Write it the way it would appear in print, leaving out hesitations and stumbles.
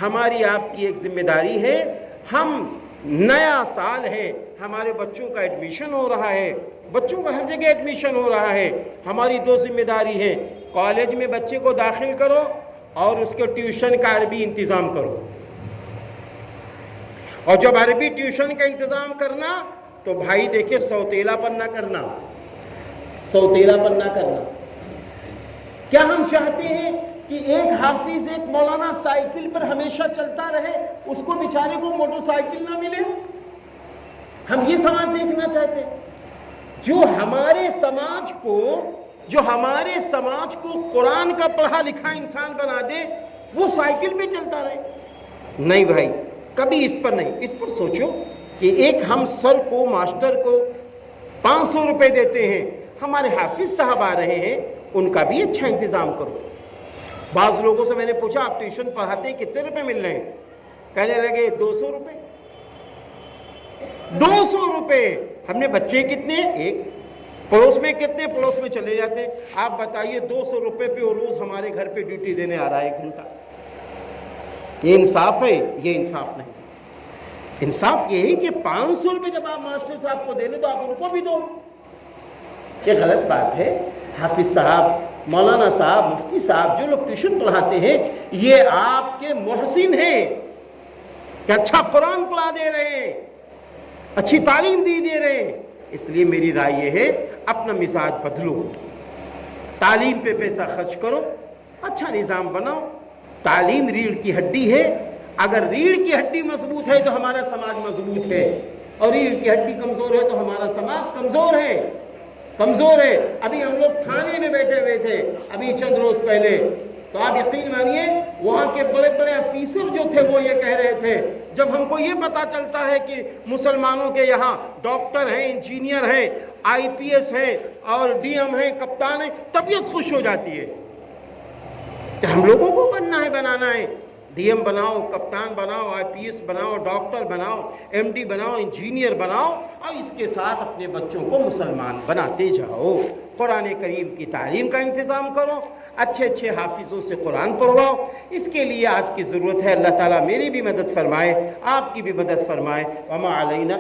ہماری آپ کی ایک ذمہ داری ہے. ہم نیا سال ہے, ہمارے بچوں کا ایڈمیشن ہو رہا ہے, بچوں کا ہر جگہ ایڈمیشن ہو رہا ہے. ہماری دو ذمہ داری ہے, کالج میں بچے کو داخل کرو اور اس کے ٹیوشن کا عربی انتظام کرو. اور جب عربی ٹیوشن کا انتظام کرنا تو بھائی دیکھیں سوتیلا پن نہ کرنا, سوتیلا پن نہ کرنا. کیا ہم چاہتے ہیں کہ ایک حافظ ایک مولانا سائیکل پر ہمیشہ چلتا رہے, اس کو بیچارے کو موٹر سائیکل نہ ملے؟ ہم یہ سماج دیکھنا چاہتے ہیں جو ہمارے سماج کو قرآن کا پڑھا لکھا انسان بنا دے, وہ سائیکل پہ چلتا رہے؟ نہیں بھائی, کبھی اس پر نہیں. اس پر سوچو کہ ایک ہم سر کو, ماسٹر کو 500 روپے دیتے ہیں, ہمارے حافظ صاحب آ رہے ہیں, ان کا بھی اچھا انتظام کرو. بعض لوگوں سے میں نے پوچھا آپ ٹیوشن پڑھاتے ہیں کتنے روپے مل رہے ہیں؟ کہنے لگے 200 روپے. 200 روپے. ہم نے بچے کتنے؟ ایک. پڑوس میں کتنے؟ پڑوس میں چلے جاتے ہیں. آپ بتائیے 200 روپے پہ وہ روز ہمارے گھر پہ ڈیوٹی دینے آ رہا ہے 1 گھنٹہ. یہ انصاف ہے؟ یہ انصاف نہیں. انصاف یہ ہے کہ 500 روپے جب آپ ماسٹر صاحب کو دینے تو آپ ان کو بھی دو. یہ غلط بات ہے. حافظ صاحب, مولانا صاحب, مفتی صاحب جو لوگ ٹیوشن پڑھاتے ہیں یہ آپ کے محسن ہیں کہ اچھا قرآن پڑھا دے رہے ہیں, اچھی تعلیم دے رہے ہیں. اس لیے میری رائے یہ ہے اپنا مزاج بدلو, تعلیم پہ پیسہ خرچ کرو, اچھا نظام بناؤ. تعلیم ریڑھ کی ہڈی ہے. اگر ریڑھ کی ہڈی مضبوط ہے تو ہمارا سماج مضبوط ہے, اور ریڑھ کی ہڈی کمزور ہے تو ہمارا سماج کمزور ہے. ابھی ہم لوگ تھانے میں بیٹھے ہوئے تھے ابھی چند روز پہلے, تو آپ یقین مانیے وہاں کے بڑے بڑے افیسر جو تھے وہ یہ کہہ رہے تھے, جب ہم کو یہ پتا چلتا ہے کہ مسلمانوں کے یہاں ڈاکٹر ہیں, انجینئر ہیں, IPS ہیں اور DM ہیں, کپتان ہیں, طبیعت خوش ہو جاتی ہے. کہ ہم لوگوں کو بنانا ہے. DM بناؤ, کپتان بناؤ, IPS بناؤ, ڈاکٹر بناؤ, MD بناؤ, انجینئر بناؤ, اور اس کے ساتھ اپنے بچوں کو مسلمان بناتے جاؤ. قرآن کریم کی تعلیم کا انتظام کرو, اچھے حافظوں سے قرآن پڑھواؤ. اس کے لیے آج کی ضرورت ہے. اللہ تعالیٰ میری بھی مدد فرمائے, آپ کی بھی مدد فرمائے. وما علینا